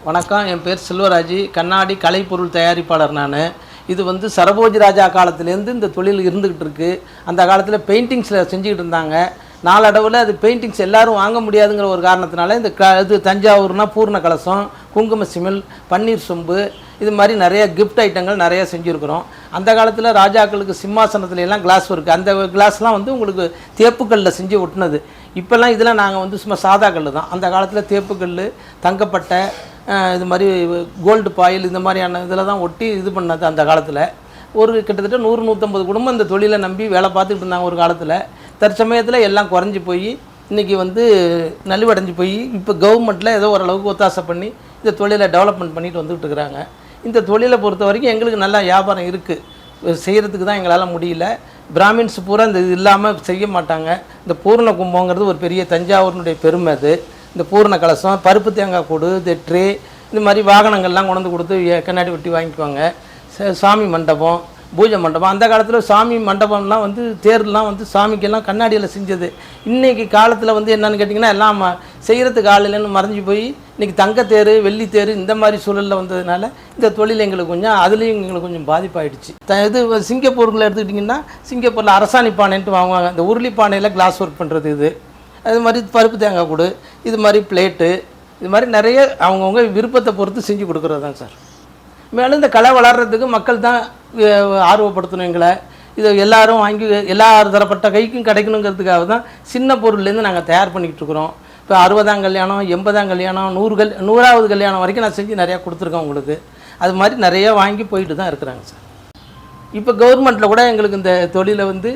வணக்கம், என் பேர் செல்வராஜ். கண்ணாடி கலைப்பொருள் தயாரிப்பாளர் நான். இது வந்து சரபோஜி ராஜா காலத்துலேருந்து இந்த தொழில் இருந்துக்கிட்டு இருக்குது. அந்த காலத்தில் பெயிண்டிங்ஸில் செஞ்சுக்கிட்டு இருந்தாங்க. நாளடைவில் அது பெயிண்டிங்ஸ் எல்லோரும் வாங்க முடியாதுங்கிற ஒரு காரணத்தினால இந்த இது தஞ்சாவூர்னா பூர்ண கலசம், குங்கும சிமிழ், பன்னீர் சொம்பு, இது மாதிரி நிறைய கிஃப்ட் ஐட்டங்கள் நிறையா செஞ்சுருக்கிறோம். அந்த காலத்தில் ராஜாக்களுக்கு சிம்மாசனத்துல எல்லாம் கிளாஸ் இருக்குது. அந்த கிளாஸ்லாம் வந்து உங்களுக்கு தேப்புக்கல்லில் செஞ்சு ஒட்டினது. இப்போல்லாம் இதெல்லாம் நாங்கள் வந்து சும்மா சாதா கல் தான். அந்த காலத்தில் தேப்புக்கல், தங்கப்பட்டை, இது மாதிரி கோல்டு பாயில், இந்த மாதிரியான இதில் தான் ஒட்டி இது பண்ணது. அந்த காலத்தில் ஒரு கிட்டத்தட்ட 100-150 குடும்பம் இந்த தொழிலை நம்பி வேலை பார்த்துக்கிட்டு இருந்தாங்க ஒரு காலத்தில். தற்சமயத்தில் எல்லாம் குறைஞ்சி போய் இன்றைக்கி வந்து நலிவடைஞ்சு போய் இப்போ கவர்மெண்ட்டில் ஏதோ ஓரளவுக்கு ஒத்தாசை பண்ணி இந்த தொழிலை டெவலப்மெண்ட் பண்ணிட்டு வந்துகிட்டு இருக்கிறாங்க. இந்த தொழிலை பொறுத்த வரைக்கும் எங்களுக்கு நல்லா வியாபாரம் இருக்குது. செய்கிறதுக்கு தான் எங்களால் முடியல. பிராமின்ஸ் பூரா இந்த இது இல்லாமல் செய்ய மாட்டாங்க. இந்த பூர்ண கும்பங்கிறது ஒரு பெரிய தஞ்சாவூரினுடைய பெருமை. அது இந்த பூர்ண கலசம், பருப்பு தேங்காய் கூடு, இந்த ட்ரே, இந்த மாதிரி வாகனங்கள்லாம் கொண்டு கொடுத்து கண்ணாடி வெட்டி வாங்கிக்குவாங்க. சாமி மண்டபம், பூஜை மண்டபம். அந்த காலத்தில் சாமி மண்டபம்லாம் வந்து தேர்லாம் வந்து சாமிக்கெல்லாம் கண்ணாடியில் செஞ்சது. இன்றைக்கி காலத்தில் வந்து என்னென்னு கேட்டிங்கன்னா எல்லாம் செய்கிறதுக்கு ஆள் இல்லைன்னு மறைஞ்சி போய் இன்றைக்கி தங்கத்தேர், வெள்ளித்தேர் இந்த மாதிரி சூழலில் வந்ததுனால இந்த தொழில் எங்களுக்கு கொஞ்சம் அதுலேயும் எங்களுக்கு கொஞ்சம் பாதிப்பாயிடுச்சு. இது சிங்கப்பூரில் எடுத்துக்கிட்டிங்கன்னா சிங்கப்பூரில் அரசாணி பானைன்ட்டு வாங்குவாங்க. இந்த உருளி பானையில் கிளாஸ் ஒர்க் பண்ணுறது. இது அது மாதிரி பருப்பு தேங்காய் கூடு, இது மாதிரி பிளேட்டு, இது மாதிரி நிறைய அவங்கவுங்க விருப்பத்தை பொறுத்து செஞ்சு கொடுக்குறது தான் சார். மேலும் இந்த கலை வளர்கிறதுக்கு மக்கள் தான் ஆர்வப்படுத்தணும் எங்களை. இதை எல்லோரும் வாங்கி எல்லா தரப்பட்ட கைக்கும் கிடைக்கணுங்கிறதுக்காக தான் சின்ன பொருள்லேருந்து நாங்கள் தயார் பண்ணிக்கிட்டு இருக்கிறோம். இப்போ 60ஆம் கல்யாணம், 80ஆம் கல்யாணம், 100வது கல்யாணம் வரைக்கும் நான் செஞ்சு நிறையா கொடுத்துருக்கேன் உங்களுக்கு. அது மாதிரி நிறையா வாங்கி போயிட்டு தான் இருக்கிறாங்க சார். இப்போ கவர்மெண்ட்டில் கூட எங்களுக்கு இந்த தொழிலை வந்து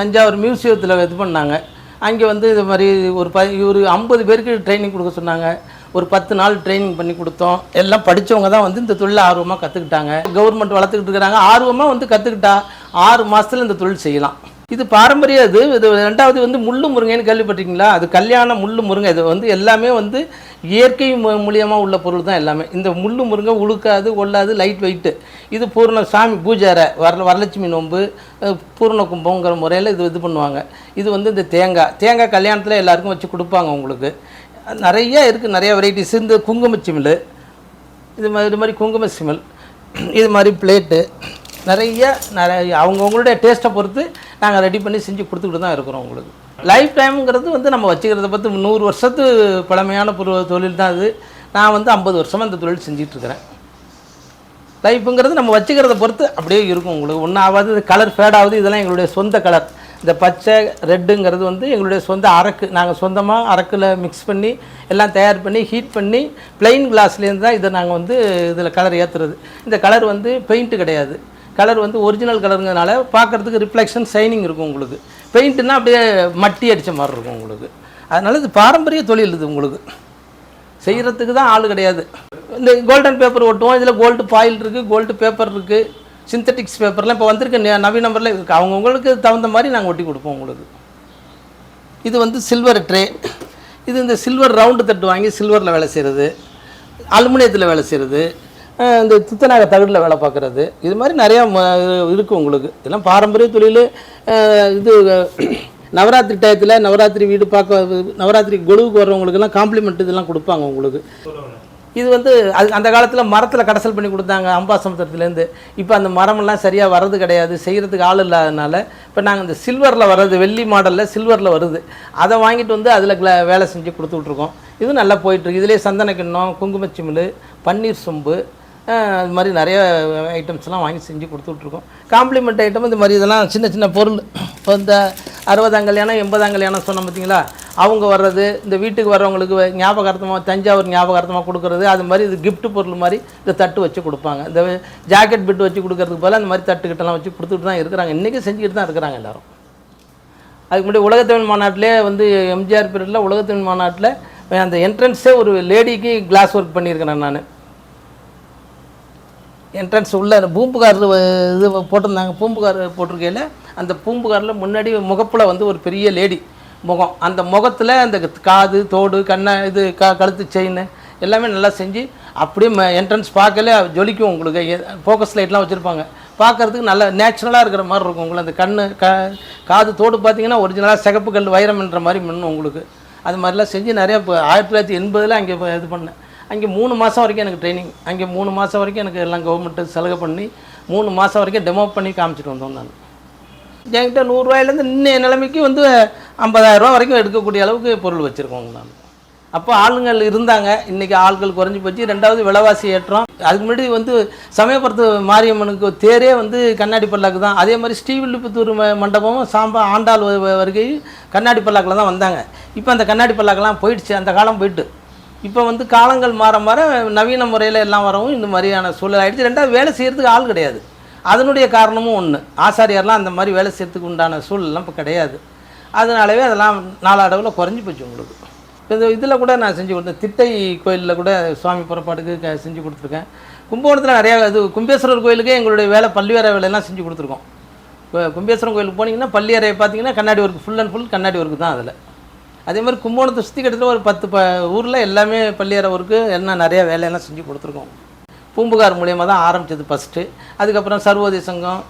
தஞ்சாவூர் மியூசியத்தில் இது பண்ணாங்க. அங்கே வந்து இது மாதிரி ஒரு 50 பேருக்கு ட்ரைனிங் கொடுக்க சொன்னாங்க. ஒரு 10 நாள் ட்ரைனிங் பண்ணி கொடுத்தோம். எல்லாம் படித்தவங்க தான் வந்து இந்த தொழிலை ஆர்வமாக கற்றுக்கிட்டாங்க. கவர்மெண்ட் வளர்த்துக்கிட்டு இருக்கிறாங்க. ஆர்வமாக வந்து கற்றுக்கிட்டா 6 மாதத்தில் இந்த தொழில் செய்யலாம். இது பாரம்பரிய இது. ரெண்டாவது வந்து முள்ளு முருங்கைன்னு கேள்விப்பட்டிருக்கீங்களா? அது கல்யாண முள்ளு முருங்கை. இது வந்து எல்லாமே வந்து இயற்கை மூலியமாக உள்ள பொருள் தான் எல்லாமே. இந்த முள்ளு முருங்கை உழுக்காது, ஒல்லாது, லைட் வெயிட்டு. இது பூர்ண சாமி பூஜை அறை, வரலட்சுமி நோன்பு, பூர்ண கும்பங்கிற முறையில் இது பண்ணுவாங்க. இது வந்து இந்த தேங்காய் கல்யாணத்தில் எல்லாருக்கும் வச்சு கொடுப்பாங்க உங்களுக்கு. நிறைய இருக்குது, நிறைய வெரைட்டிஸ். இந்த குங்கும சிமிழ், இது மாதிரி குங்கும சிமிழ், இது மாதிரி பிளேட்டு, நிறைய அவங்கவுங்களுடைய டேஸ்ட்டை பொறுத்து நாங்கள் ரெடி பண்ணி செஞ்சு கொடுத்துக்கிட்டு தான் இருக்கிறோம் உங்களுக்கு. லைஃப் டைமுங்கிறது வந்து நம்ம வச்சுக்கிறத பார்த்து 100 வருஷத்து பழமையான தொழில் தான் அது. நான் வந்து 50 வருஷமாக இந்த தொழில் செஞ்சிட்ருக்கிறேன். லைஃப்புங்கிறது நம்ம வச்சுக்கிறத பொறுத்து அப்படியே இருக்கும் உங்களுக்கு. ஒன்றாவது இது கலர் ஃபேட் ஆகுது. இதெல்லாம் எங்களுடைய சொந்த கலர். இந்த பச்சை ரெட்டுங்கிறது வந்து எங்களுடைய சொந்த அரக்கு. நாங்கள் சொந்தமாக அரக்கில் மிக்ஸ் பண்ணி எல்லாம் தயார் பண்ணி ஹீட் பண்ணி பிளெயின் கிளாஸ்லேருந்து தான் இதை நாங்கள் வந்து இதில் கலர் ஏற்றுறது. இந்த கலர் வந்து பெயிண்ட்டு கிடையாது. கலர் வந்து ஒரிஜினல் கலருங்கிறதுனால பார்க்குறதுக்கு ரிஃப்ளெக்ஷன், ஷைனிங் இருக்கும் உங்களுக்கு. பெயிண்ட்டுன்னா அப்படியே மட்டி அடித்த மாதிரி இருக்கும் உங்களுக்கு. அதனால் இது பாரம்பரிய தொழில். இது உங்களுக்கு செய்கிறதுக்கு தான் ஆள் கிடையாது. இந்த கோல்டன் பேப்பர் ஒட்டுவோம். இதில் கோல்டு பாயில் இருக்குது, கோல்டு பேப்பர் இருக்குது, சிந்தட்டிக்ஸ் பேப்பர்லாம் இப்போ வந்திருக்க நவீன நம்பரில் இருக்குது. அவங்கவுங்களுக்கு தகுந்த மாதிரி நாங்கள் ஒட்டி கொடுப்போம் உங்களுக்கு. இது வந்து சில்வர் ட்ரே. இது இந்த சில்வர் ரவுண்டு தட்டு வாங்கி சில்வரில் வேலை செய்கிறது, அலுமினியத்தில் வேலை செய்கிறது, இந்த துத்தநாக தகடில் வேலை பார்க்குறது, இது மாதிரி நிறையா இருக்குது உங்களுக்கு. இதெல்லாம் பாரம்பரிய தொழில். இது நவராத்திரி டயத்தில் நவராத்திரி வீடு பார்க்க, நவராத்திரி கொலுவுக்கு வர்றவங்களுக்கெல்லாம் காம்ப்ளிமெண்ட் இதெல்லாம் கொடுப்பாங்க உங்களுக்கு. இது வந்து அந்த காலத்தில் மரத்தில் கடைசல் பண்ணி கொடுத்தாங்க அம்பாசமுத்திரத்துலேருந்து. இப்போ அந்த மரமெல்லாம் சரியாக வர்றது கிடையாது, செய்கிறதுக்கு ஆள் இல்லாதனால இப்போ நாங்கள் இந்த சில்வரில் வர்றது, வெள்ளி மாடலில் சில்வரில் வருது, அதை வாங்கிட்டு வந்து அதில் வேலை செஞ்சு கொடுத்துட்ருக்கோம். இது நல்லா போயிட்டுருக்கு. இதிலே சந்தன கிண்ணம், குங்குமச்சிமிழ், பன்னீர் சொம்பு, அது மாதிரி நிறைய ஐட்டம்ஸ்லாம் வாங்கி செஞ்சு கொடுத்துட்ருக்கோம். காம்ப்ளிமெண்ட் ஐட்டம் இந்த மாதிரி இதெல்லாம் சின்ன சின்ன பொருள். இப்போ இந்த 60ஆம் கல்யாணம், 80ஆம் கல்யாணம் சொன்னோம் பார்த்தீங்களா, அவங்க வர்றது, இந்த வீட்டுக்கு வர்றவங்களுக்கு ஞாபகார்த்தமாக தஞ்சாவூர் ஞாபகார்த்தமாக கொடுக்குறது. அது மாதிரி இது கிஃப்ட் பொருள் மாதிரி இந்த தட்டு வச்சு கொடுப்பாங்க. இந்த ஜாக்கெட் பிட்டு வச்சு கொடுக்கறதுக்கு போல் அந்த மாதிரி தட்டுக்கிட்டலாம் வச்சு கொடுத்துட்டு தான் இருக்கிறாங்க. இன்றைக்கி செஞ்சுக்கிட்டு தான் இருக்கிறாங்க எல்லோரும். அதுக்கு முன்னாடி உலகத்தமிழ் மாநாட்டிலே வந்து எம்ஜிஆர் பீரியடில் உலகத்தமிழ் மாநாட்டில் அந்த என்ட்ரன்ஸே ஒரு லேடிக்கு கிளாஸ் ஒர்க் பண்ணியிருக்கிறேன் நான். என்ட்ரன்ஸ் உள்ள பூம்புகார் இது போட்டிருந்தாங்க. பூம்புகார் போட்டிருக்கையில் அந்த பூம்புகாரில் முன்னாடி முகப்பில் வந்து ஒரு பெரிய லேடி முகம். அந்த முகத்தில் அந்த காது, தோடு, இது கழுத்து செயின் எல்லாமே நல்லா செஞ்சு அப்படியே என்ட்ரன்ஸ் பார்க்கல ஜொலிக்கும் உங்களுக்கு. ஃபோக்கஸ் லைட்லாம் வச்சுருப்பாங்க. பார்க்குறதுக்கு நல்லா நேச்சுரலாக இருக்கிற மாதிரி இருக்கும் உங்களுக்கு. அந்த காது, தோடு பார்த்திங்கன்னா ஒரிஜினலாக சிகப்பு கல் வைரம்ன்ற மாதிரி மின்னும் உங்களுக்கு. அது மாதிரிலாம் செஞ்சு நிறையா இப்போ 1980 அங்கே இது பண்ணேன். அங்கே 3 மாதம் வரைக்கும் எனக்கு ட்ரைனிங். அங்கே 3 மாதம் வரைக்கும் எனக்கு எல்லாம் கவர்மெண்ட்டு சலுகை பண்ணி 3 மாதம் வரைக்கும் டெமோ பண்ணி காமிச்சிட்டு வந்தோம். நான் என்கிட்ட 100 ரூபாயிலேருந்து இன்னைய நிலைமைக்கு வந்து 50,000 ரூபா வரைக்கும் எடுக்கக்கூடிய அளவுக்கு பொருள் வச்சுருக்கோங்க. நான் அப்போ ஆளுங்கள் இருந்தாங்க. இன்றைக்கி ஆட்கள் குறைஞ்சி போச்சு. 2வது விலைவாசி ஏற்றம். அதுக்கு முன்னாடி வந்து சமயபுரத்து மாரியம்மனுக்கு தேரே வந்து கண்ணாடி பல்லாக்கு தான். அதே மாதிரி ஸ்ரீவில்லிபுத்தூர் மண்டபமும் ஆண்டாள் வருகை கண்ணாடி பல்லாக்கில் தான் வந்தாங்க. இப்போ அந்த கண்ணாடி பல்லாக்கெல்லாம் போயிடுச்சு. அந்த காலம் போயிட்டு இப்போ வந்து காலங்கள் மாற மாற நவீன முறையில் எல்லாம் வரவும் இந்த மாதிரியான சூழல் ஆகிடுச்சு. 2வது வேலை செய்கிறதுக்கு ஆள் கிடையாது. அதனுடைய காரணமும் ஒன்று. ஆசாரியார்லாம் அந்த மாதிரி வேலை செய்கிறதுக்கு உண்டான சூழல்லாம் இப்போ கிடையாது. அதனாலவே அதெல்லாம் நாளடைவில் குறைஞ்சி போச்சு. உங்களுக்கு இப்போ இதில் கூட நான் செஞ்சு கொடுத்தேன். திட்டை கோயிலில் கூட சுவாமி புறப்பாட்டுக்கு செஞ்சு கொடுத்துருக்கேன். கும்பகோணத்தில் நிறையா இது கும்பேஸ்வரர் கோயிலுக்கே எங்களுடைய வேலை பள்ளியறை வேலையெல்லாம் செஞ்சு கொடுத்துருக்கோம். இப்போ கும்பேஸ்வரன் கோயிலுக்கு போனீங்கன்னா பள்ளியறையை பார்த்தீங்கன்னா கண்ணாடி ஒர்க்கு ஃபுல் அண்ட் ஃபுல் கண்ணாடி ஒர்க்கு தான் அதில். அதே மாதிரி கும்பகோணத்தை சுற்றி கிட்டத்தட்ட ஒரு 10 ஊரில் எல்லாமே பள்ளியறை ஒர்க்கு என்ன நிறையா வேலையெல்லாம் செஞ்சு கொடுத்துருக்கோம். பூம்புகார் மூலியமாக தான் ஆரம்பித்தது ஃபஸ்ட்டு. அதுக்கப்புறம் சர்வோதய சங்கம்,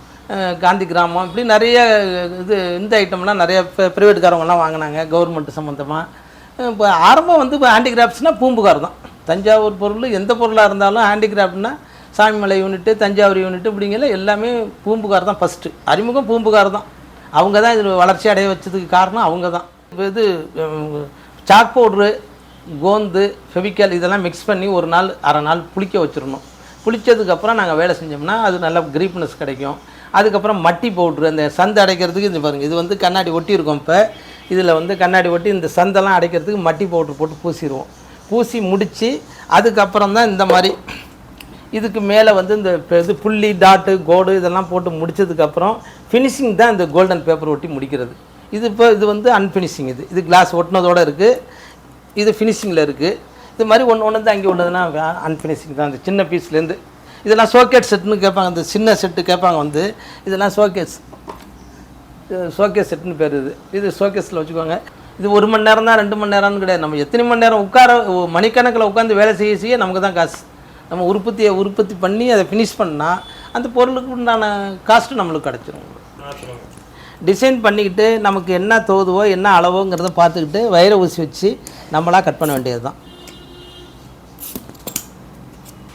காந்தி கிராமம், இப்படி நிறைய இது இந்த ஐட்டம்லாம் நிறைய ப்ரைவேட்டுக்காரவங்கலாம் வாங்கினாங்க கவர்மெண்ட் சம்மந்தமாக. இப்போ ஆரம்பம் வந்து இப்போ ஹேண்டிகிராஃப்ட்ஸ்னால் பூம்புகார் தான். தஞ்சாவூர் பொருள் எந்த பொருளாக இருந்தாலும் ஹேண்டிகிராஃப்ட்னா சாமிமலை யூனிட்டு, தஞ்சாவூர் யூனிட்டு, இப்படிங்கிற எல்லாமே பூம்புகார் தான் ஃபஸ்ட்டு. அறிமுகம் பூம்புகார் தான். அவங்க தான் இதில் வளர்ச்சி அடைய வச்சதுக்கு காரணம் அவங்க தான். இப்போ இது சாக் பவுட்ரு, கோந்து, ஃபெவிக்கல் இதெல்லாம் மிக்ஸ் பண்ணி ஒரு நாள் அரை நாள் புளிக்க வச்சிடணும். புளித்ததுக்கப்புறம் நாங்கள் வேலை செஞ்சோம்னா அது நல்லா கிரீப்னஸ் கிடைக்கும். அதுக்கப்புறம் மட்டி பவுட்ரு, அந்த சந்து அடைக்கிறதுக்கு இது பாருங்கள், இது வந்து கண்ணாடி ஒட்டி இருக்கும். இப்போ இதில் வந்து கண்ணாடி ஒட்டி இந்த சந்தெல்லாம் அடைக்கிறதுக்கு மட்டி பவுட்ரு போட்டு பூசிடுவோம். பூசி முடித்து அதுக்கப்புறம் தான் இந்த மாதிரி இதுக்கு மேலே வந்து இந்த இது புள்ளி, டாட்டு, கோடு இதெல்லாம் போட்டு முடித்ததுக்கப்புறம் ஃபினிஷிங் தான் இந்த கோல்டன் பேப்பர் ஒட்டி முடிக்கிறது. இது இப்போ இது வந்து அன்ஃபினிஷிங். இது கிளாஸ் ஒட்டினதோடு இருக்குது. இது ஃபினிஷிங்கில் இருக்குது. இது மாதிரி ஒன்று தான் அங்கே ஒன்றுதுன்னா அன்ஃபினிஷிங் தான். அந்த சின்ன பீஸ்லேருந்து இதெல்லாம் ஷோகேஸ் செட்டுன்னு கேட்பாங்க. அந்த சின்ன செட்டு கேட்பாங்க வந்து, இதெல்லாம் ஷோகேஸ் செட்டுன்னு பேர். இது ஷோகேஸில் வச்சுக்கோங்க. இது 1 மணி நேரம் தான், 2 மணி நேரம்னு கிடையாது. நம்ம எத்தனை மணி நேரம் மணிக்கணக்கில் உட்காந்து வேலை செய்ய நமக்கு தான் காசு. நம்ம உற்பத்தி பண்ணி அதை ஃபினிஷ் பண்ணால் அந்த பொருளுக்கு உண்டான காஸ்ட்டு நம்மளுக்கு கிடச்சிரும். டிசைன் பண்ணிக்கிட்டு நமக்கு என்ன தோதுவோ என்ன அளவோங்கிறத பார்த்துக்கிட்டு வைர ஊசி வச்சு நம்மளாக கட் பண்ண வேண்டியது தான்.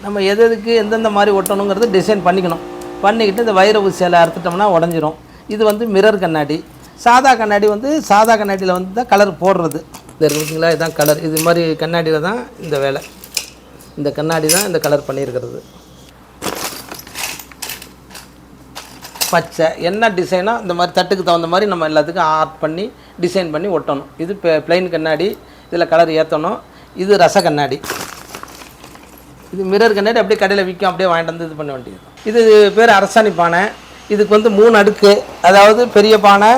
நம்ம எதுக்கு எந்தெந்த மாதிரி ஒட்டணுங்கிறது டிசைன் பண்ணிக்கிட்டு இந்த வைர ஊசியில் அறுத்துட்டோம்னா உடஞ்சிரும். இது வந்து மிரர் கண்ணாடி. சாதா கண்ணாடி வந்து சாதா கண்ணாடியில் வந்து தான் கலர் போடுறது. இது இருக்குங்களா, இதுதான் கலர். இது மாதிரி கண்ணாடியில் தான் இந்த வேலை. இந்த கண்ணாடி தான் இந்த கலர் பண்ணியிருக்கிறது. பச்சை என்ன டிசைனோ இந்த மாதிரி தட்டுக்கு தகுந்த மாதிரி நம்ம எல்லாத்துக்கும் ஆர்ட் பண்ணி டிசைன் பண்ணி ஒட்டணும். இது பிளைன் கண்ணாடி, இதில் கலர் ஏற்றணும். இது ரச கண்ணாடி. இது மிரர் கண்ணாடி. அப்படியே கடையில் விற்கும், அப்படியே வாங்கிட்டு வந்து இது பண்ண வேண்டியது. இது பேர் அரசாணி பானை. இதுக்கு வந்து 3 அடுக்கு. அதாவது பெரிய பானை,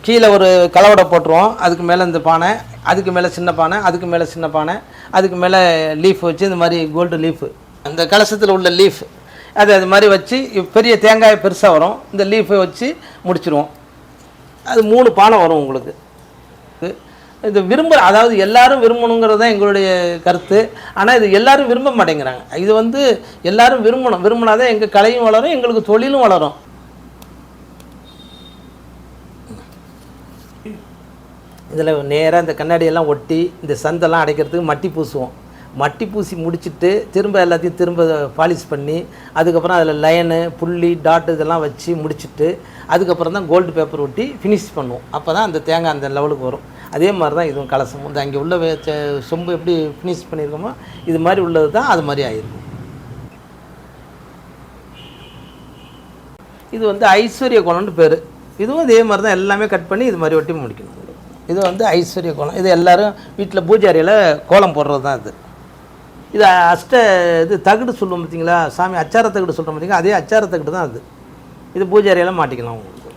கீழே ஒரு கலவடை போட்டுருவோம், அதுக்கு மேலே இந்த பானை, அதுக்கு மேலே சின்ன பானை, அதுக்கு மேலே சின்ன பானை, அதுக்கு மேலே லீஃப் வச்சு இந்த மாதிரி கோல்டு லீஃபு, அந்த கலசத்தில் உள்ள லீஃப் அது மாதிரி வச்சு பெரிய தேங்காய் பெருசாக வரும். இந்த லீஃபை வச்சு முடிச்சிருவோம். அது 3 பானை வரும் உங்களுக்கு. இது அதாவது எல்லாரும் விரும்பணுங்கிறது தான் எங்களுடைய கருத்து. ஆனால் இது எல்லாரும் விரும்ப மாட்டேங்கிறாங்க. இது வந்து எல்லாரும் விரும்பினாதான் எங்கள் கலையும் வளரும், எங்களுக்கு தொழிலும் வளரும். இதில் நேராக இந்த கண்ணாடியெல்லாம் ஒட்டி இந்த சந்தெல்லாம் அடைக்கிறதுக்கு மட்டி பூசுவோம். மட்டி பூசி முடிச்சுட்டு எல்லாத்தையும் பாலிஷ் பண்ணி அதுக்கப்புறம் அதில் லைனு, புள்ளி, டாட்டு இதெல்லாம் வச்சு முடிச்சுட்டு அதுக்கப்புறம் தான் கோல்டு பேப்பர் ஒட்டி ஃபினிஷ் பண்ணுவோம். அப்போ தான் அந்த தேங்காய் அந்த லெவலுக்கு வரும். அதே மாதிரி தான் இதுவும் கலசம். இந்த அங்கே உள்ள சொம்பு எப்படி ஃபினிஷ் பண்ணியிருக்கோமோ இது மாதிரி உள்ளது தான் அது மாதிரி ஆகிருக்கும். இது வந்து ஐஸ்வர்ய கோலம்னு பேர். இதுவும் இதே மாதிரி தான் எல்லாமே கட் பண்ணி இது மாதிரி ஒட்டி முடிக்கணும். இது வந்து ஐஸ்வர்ய கோலம். இது எல்லோரும் வீட்டில் பூஜை அறையில் கோலம் போடுறது தான் இது இது தகுடு சொல்லுவோம் பார்த்தீங்களா, சாமி அச்சார தகுடு சொல்கிறோம் பார்த்தீங்களா, அதே அச்சார தகுடு தான் அது. இது பூஜை அறையெல்லாம் மாட்டிக்கலாம் உங்களுக்கு.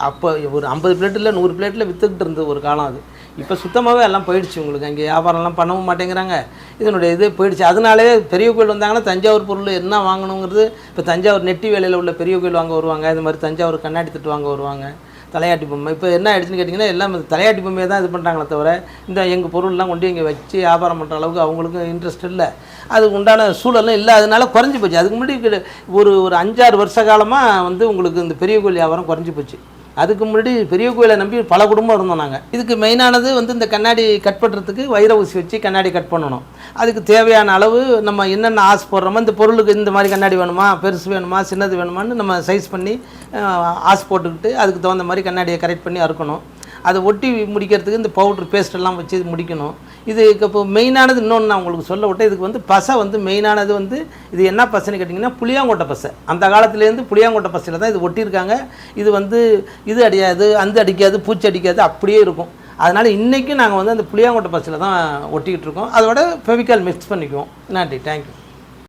அப்போ ஒரு 50 பிளேட்டில் 100 பிளேட்டில் விற்றுக்கிட்டு இருந்தது ஒரு காலம். அது இப்போ சுத்தமாகவே எல்லாம் போயிடுச்சு. உங்களுக்கு அங்கே வியாபாரம்லாம் பண்ணவும் மாட்டேங்கிறாங்க. இதனுடைய இது போயிடுச்சு. அதனாலே பெரிய கோயில் வந்தாங்கன்னா தஞ்சாவூர் பொருள் என்ன வாங்கணுங்கிறது, இப்போ தஞ்சாவூர் நெட்டி வேலையில் உள்ள பெரிய கோயில் வாங்க வருவாங்க. இது மாதிரி தஞ்சாவூர் கண்ணாடி தட்டு வாங்க வருவாங்க. தலையாட்டி பொம்மை இப்போ என்ன ஆயிடுச்சுன்னு கேட்டிங்கன்னா எல்லாம் தலையாட்டி பொம்மையை தான் இது பண்ணுறாங்களே தவிர இந்த எங்கள் பொருள்லாம் கொண்டு இங்கே வச்சு வியாபாரம் பண்ணுற அளவுக்கு அவங்களுக்கும் இன்ட்ரெஸ்ட் இல்லை. அதுக்கு உண்டான சூழலும் இல்லை. அதனால குறைஞ்சி போச்சு. அதுக்கு முன்னாடி ஒரு 5-6 வருஷ காலமாக வந்து உங்களுக்கு இந்த பெரிய கோயில் வியாபாரம் குறைஞ்சி போச்சு. அதுக்கு முன்னாடி பெரிய கோயிலை நம்பி பல குடும்பம் இருந்தோம் நாங்கள். இதுக்கு மெயினானது வந்து இந்த கண்ணாடி கட் பண்ணுறதுக்கு வைர ஊசி வச்சு கண்ணாடி கட் பண்ணணும். அதுக்கு தேவையான அளவு நம்ம என்னென்ன ஆசை போடுறோமோ, இந்த பொருளுக்கு இந்த மாதிரி கண்ணாடி வேணுமா, பெருசு வேணுமா, சின்னது வேணுமான்னு நம்ம சைஸ் பண்ணி ஆசை போட்டுக்கிட்டு அதுக்கு தகுந்த மாதிரி கண்ணாடியை கரெக்ட் பண்ணி அறுக்கணும். அதை ஒட்டி முடிக்கிறதுக்கு இந்த பவுட்ரு பேஸ்ட்டெல்லாம் வச்சு முடிக்கணும். இதுக்கு இப்போ மெயினானது இன்னொன்று நான் உங்களுக்கு சொல்ல விட்டேன். இதுக்கு வந்து பசை வந்து மெயினானது வந்து இது என்ன பசைன்னு கேட்டிங்கன்னா புளியாங்கொட்டை பசை. அந்த காலத்துலேருந்து புளியாங்கொட்டை பசையில் தான் இது ஒட்டியிருக்காங்க. இது வந்து இது அடிக்காது, அந்த அடிக்காது, பூச்சி அடிக்காது, அப்படியே இருக்கும். அதனால் இன்றைக்கும் நாங்கள் வந்து அந்த புளியாங்கொட்டை பசையில் தான் ஒட்டிக்கிட்டு இருக்கோம். அதோட ஃபெவிகால் மிக்ஸ் பண்ணிக்குவோம். நன்றி, தேங்க்யூ.